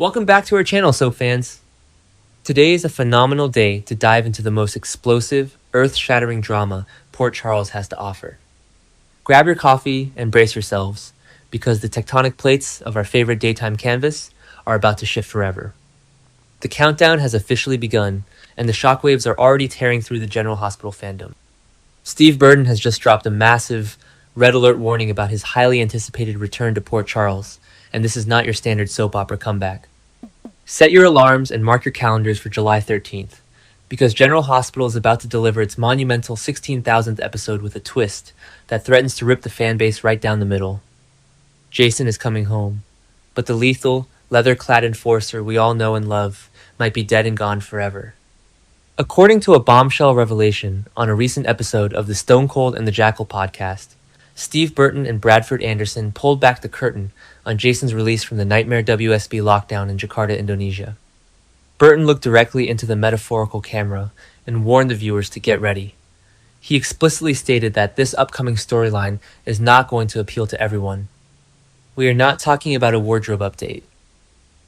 Welcome back to our channel, Soap fans. Today is a phenomenal day to dive into the most explosive, earth-shattering drama Port Charles has to offer. Grab your coffee and brace yourselves, because the tectonic plates of our favorite daytime canvas are about to shift forever. The countdown has officially begun, and the shockwaves are already tearing through the General Hospital fandom. Steve Burton has just dropped a massive red alert warning about his highly anticipated return to Port Charles, and this is not your standard soap opera comeback. Set your alarms and mark your calendars for July 13th, because General Hospital is about to deliver its monumental 16,000th episode with a twist that threatens to rip the fanbase right down the middle. Jason is coming home, but the lethal, leather-clad enforcer we all know and love might be dead and gone forever. According to a bombshell revelation on a recent episode of the Stone Cold and the Jackal podcast, Steve Burton and Bradford Anderson pulled back the curtain on Jason's release from the Nightmare WSB lockdown in Jakarta, Indonesia. Burton looked directly into the metaphorical camera and warned the viewers to get ready. He explicitly stated that this upcoming storyline is not going to appeal to everyone. We are not talking about a wardrobe update.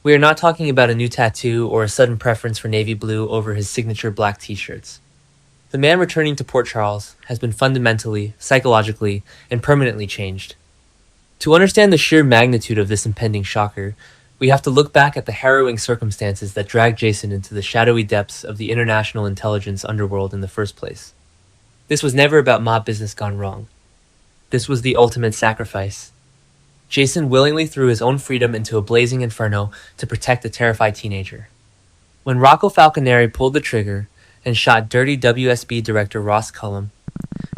We are not talking about a new tattoo or a sudden preference for navy blue over his signature black t-shirts. The man returning to Port Charles has been fundamentally, psychologically, and permanently changed. To understand the sheer magnitude of this impending shocker, we have to look back at the harrowing circumstances that dragged Jason into the shadowy depths of the international intelligence underworld in the first place. This was never about mob business gone wrong. This was the ultimate sacrifice. Jason willingly threw his own freedom into a blazing inferno to protect a terrified teenager. When Rocco Falconeri pulled the trigger and shot dirty WSB director Ross Cullum,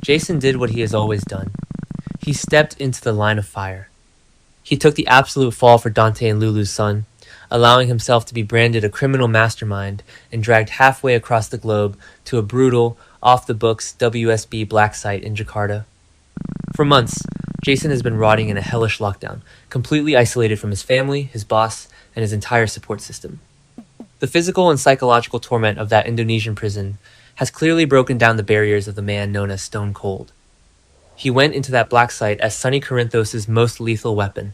Jason did what he has always done. He stepped into the line of fire. He took the absolute fall for Dante and Lulu's son, allowing himself to be branded a criminal mastermind and dragged halfway across the globe to a brutal, off-the-books WSB black site in Jakarta. For months, Jason has been rotting in a hellish lockdown, completely isolated from his family, his boss, and his entire support system. The physical and psychological torment of that Indonesian prison has clearly broken down the barriers of the man known as Stone Cold. He went into that black site as Sonny Corinthos' most lethal weapon.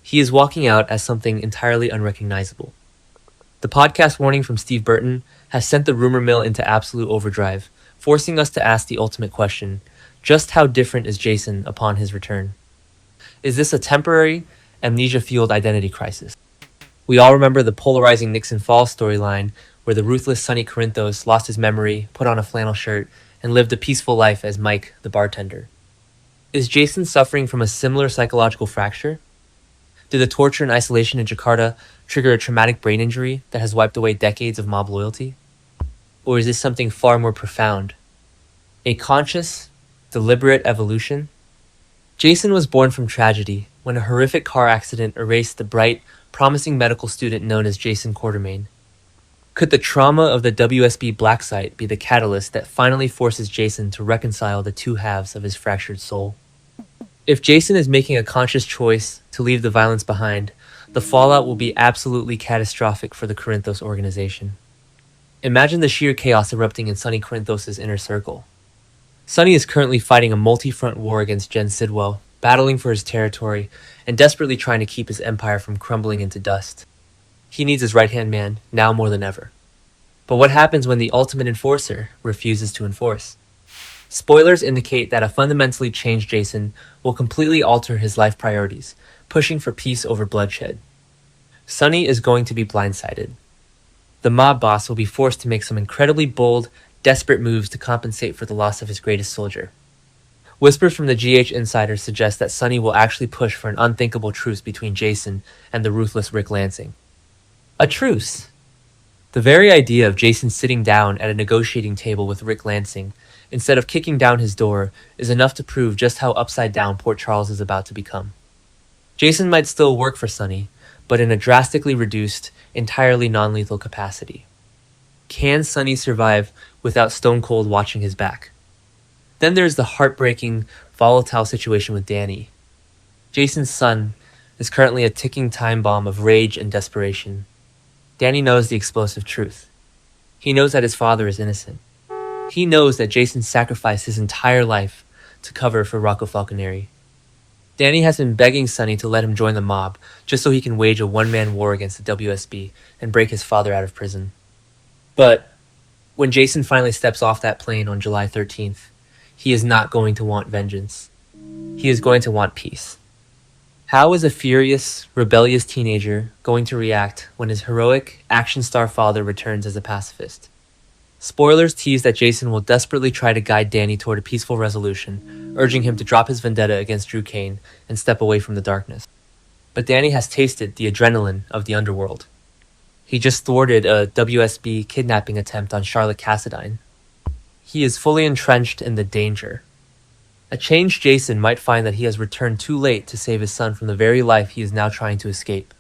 He is walking out as something entirely unrecognizable. The podcast warning from Steve Burton has sent the rumor mill into absolute overdrive, forcing us to ask the ultimate question: just how different is Jason upon his return? Is this a temporary, amnesia-fueled identity crisis? We all remember the polarizing Nixon Falls storyline where the ruthless Sonny Corinthos lost his memory, put on a flannel shirt, and lived a peaceful life as Mike, the bartender. Is Jason suffering from a similar psychological fracture? Did the torture and isolation in Jakarta trigger a traumatic brain injury that has wiped away decades of mob loyalty? Or is this something far more profound? A conscious, deliberate evolution? Jason was born from tragedy when a horrific car accident erased the bright, promising medical student known as Jason Quartermain. Could the trauma of the WSB black site be the catalyst that finally forces Jason to reconcile the two halves of his fractured soul? If Jason is making a conscious choice to leave the violence behind, the fallout will be absolutely catastrophic for the Corinthos organization. Imagine the sheer chaos erupting in Sonny Corinthos' inner circle. Sonny is currently fighting a multi-front war against Jen Sidwell, battling for his territory, and desperately trying to keep his empire from crumbling into dust. He needs his right-hand man, now more than ever. But what happens when the ultimate enforcer refuses to enforce? Spoilers indicate that a fundamentally changed Jason will completely alter his life priorities, pushing for peace over bloodshed. Sonny is going to be blindsided. The mob boss will be forced to make some incredibly bold, desperate moves to compensate for the loss of his greatest soldier. Whispers from the GH insiders suggest that Sonny will actually push for an unthinkable truce between Jason and the ruthless Rick Lansing. A truce! The very idea of Jason sitting down at a negotiating table with Rick Lansing instead of kicking down his door is enough to prove just how upside down Port Charles is about to become. Jason might still work for Sonny, but in a drastically reduced, entirely non-lethal capacity. Can Sonny survive without Stone Cold watching his back? Then there's the heartbreaking, volatile situation with Danny. Jason's son is currently a ticking time bomb of rage and desperation. Danny knows the explosive truth. He knows that his father is innocent. He knows that Jason sacrificed his entire life to cover for Rocco Falconeri. Danny has been begging Sonny to let him join the mob, just so he can wage a one-man war against the WSB and break his father out of prison. But when Jason finally steps off that plane on July 13th, he is not going to want vengeance. He is going to want peace. How is a furious, rebellious teenager going to react when his heroic, action-star father returns as a pacifist? Spoilers tease that Jason will desperately try to guide Danny toward a peaceful resolution, urging him to drop his vendetta against Drew Kane and step away from the darkness. But Danny has tasted the adrenaline of the underworld. He just thwarted a WSB kidnapping attempt on Charlotte Cassadine. He is fully entrenched in the danger. A changed Jason might find that he has returned too late to save his son from the very life he is now trying to escape.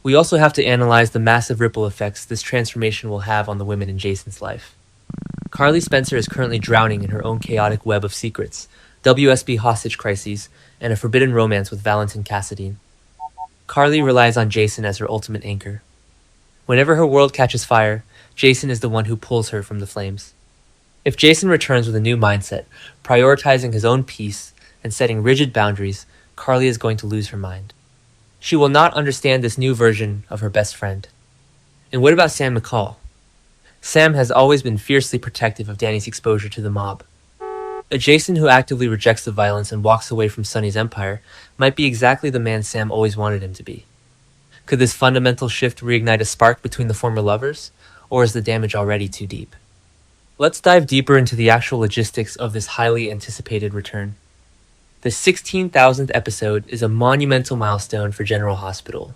We also have to analyze the massive ripple effects this transformation will have on the women in Jason's life. Carly Spencer is currently drowning in her own chaotic web of secrets, WSB hostage crises, and a forbidden romance with Valentin Cassadine. Carly relies on Jason as her ultimate anchor. Whenever her world catches fire, Jason is the one who pulls her from the flames. If Jason returns with a new mindset, prioritizing his own peace and setting rigid boundaries, Carly is going to lose her mind. She will not understand this new version of her best friend. And what about Sam McCall? Sam has always been fiercely protective of Danny's exposure to the mob. A Jason who actively rejects the violence and walks away from Sonny's empire might be exactly the man Sam always wanted him to be. Could this fundamental shift reignite a spark between the former lovers, or is the damage already too deep? Let's dive deeper into the actual logistics of this highly anticipated return. The 16,000th episode is a monumental milestone for General Hospital.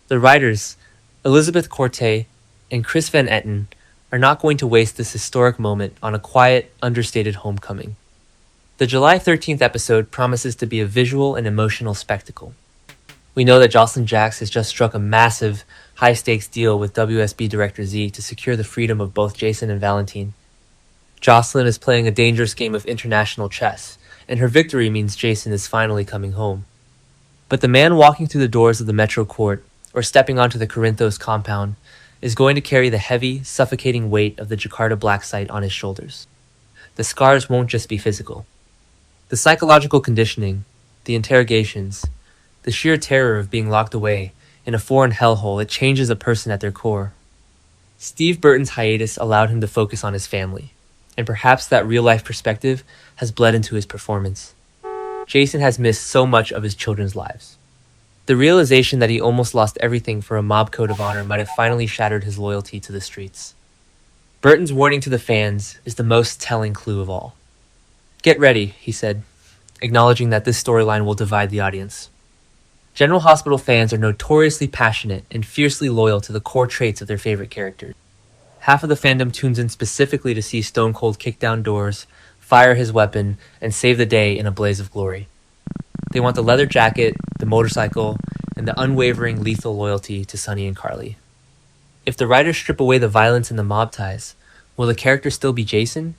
The writers, Elizabeth Corte and Chris Van Etten, are not going to waste this historic moment on a quiet, understated homecoming. The July 13th episode promises to be a visual and emotional spectacle. We know that Jocelyn Jacks has just struck a massive, high-stakes deal with WSB Director Z to secure the freedom of both Jason and Valentine. Jocelyn is playing a dangerous game of international chess, and her victory means Jason is finally coming home. But the man walking through the doors of the Metro Court, or stepping onto the Corinthos compound, is going to carry the heavy, suffocating weight of the Jakarta black site on his shoulders. The scars won't just be physical. The psychological conditioning, the interrogations, the sheer terror of being locked away in a foreign hellhole, it changes a person at their core. Steve Burton's hiatus allowed him to focus on his family, and perhaps that real-life perspective has bled into his performance. Jason has missed so much of his children's lives. The realization that he almost lost everything for a mob code of honor might have finally shattered his loyalty to the streets. Burton's warning to the fans is the most telling clue of all. "Get ready," he said, acknowledging that this storyline will divide the audience. General Hospital fans are notoriously passionate and fiercely loyal to the core traits of their favorite characters. Half of the fandom tunes in specifically to see Stone Cold kick down doors, fire his weapon, and save the day in a blaze of glory. They want the leather jacket, the motorcycle, and the unwavering lethal loyalty to Sonny and Carly. If the writers strip away the violence and the mob ties, will the character still be Jason?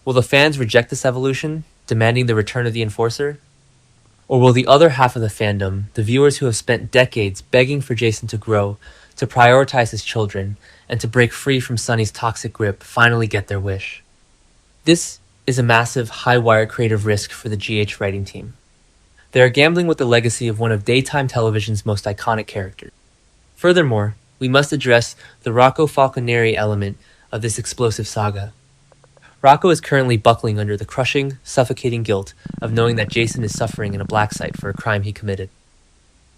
Will the fans reject this evolution, demanding the return of the Enforcer? Or will the other half of the fandom, the viewers who have spent decades begging for Jason to grow, to prioritize his children, and to break free from Sonny's toxic grip, finally get their wish? This is a massive, high-wire creative risk for the GH writing team. They are gambling with the legacy of one of daytime television's most iconic characters. Furthermore, we must address the Rocco Falconeri element of this explosive saga. Rocco is currently buckling under the crushing, suffocating guilt of knowing that Jason is suffering in a black site for a crime he committed.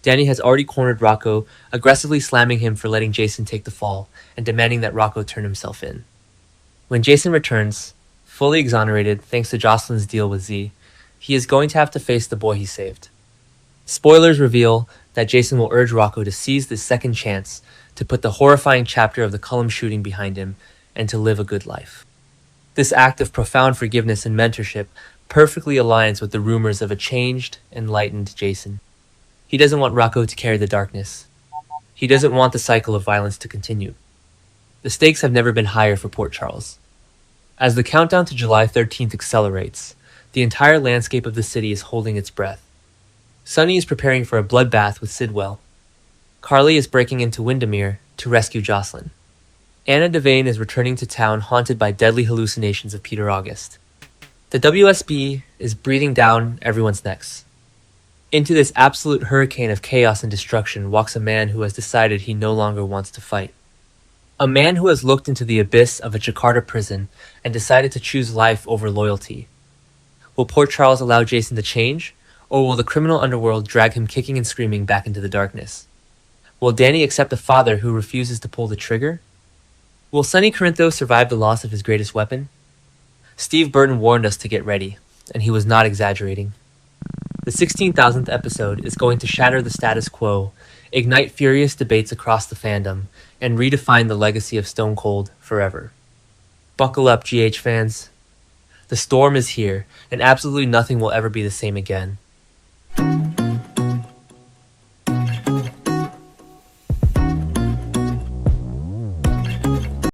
Danny has already cornered Rocco, aggressively slamming him for letting Jason take the fall and demanding that Rocco turn himself in. When Jason returns, fully exonerated thanks to Jocelyn's deal with Z, he is going to have to face the boy he saved. Spoilers reveal that Jason will urge Rocco to seize this second chance to put the horrifying chapter of the Cullum shooting behind him and to live a good life. This act of profound forgiveness and mentorship perfectly aligns with the rumors of a changed, enlightened Jason. He doesn't want Rocco to carry the darkness. He doesn't want the cycle of violence to continue. The stakes have never been higher for Port Charles. As the countdown to July 13th accelerates, the entire landscape of the city is holding its breath. Sonny is preparing for a bloodbath with Sidwell. Carly is breaking into Windermere to rescue Jocelyn. Anna Devane is returning to town haunted by deadly hallucinations of Peter August. The WSB is breathing down everyone's necks. Into this absolute hurricane of chaos and destruction walks a man who has decided he no longer wants to fight. A man who has looked into the abyss of a Jakarta prison and decided to choose life over loyalty. Will Port Charles allow Jason to change, or will the criminal underworld drag him kicking and screaming back into the darkness? Will Danny accept a father who refuses to pull the trigger? Will Sonny Corinthos survive the loss of his greatest weapon? Steve Burton warned us to get ready, and he was not exaggerating. The 16,000th episode is going to shatter the status quo, ignite furious debates across the fandom, and redefine the legacy of Stone Cold forever. Buckle up, GH fans. The storm is here, and absolutely nothing will ever be the same again.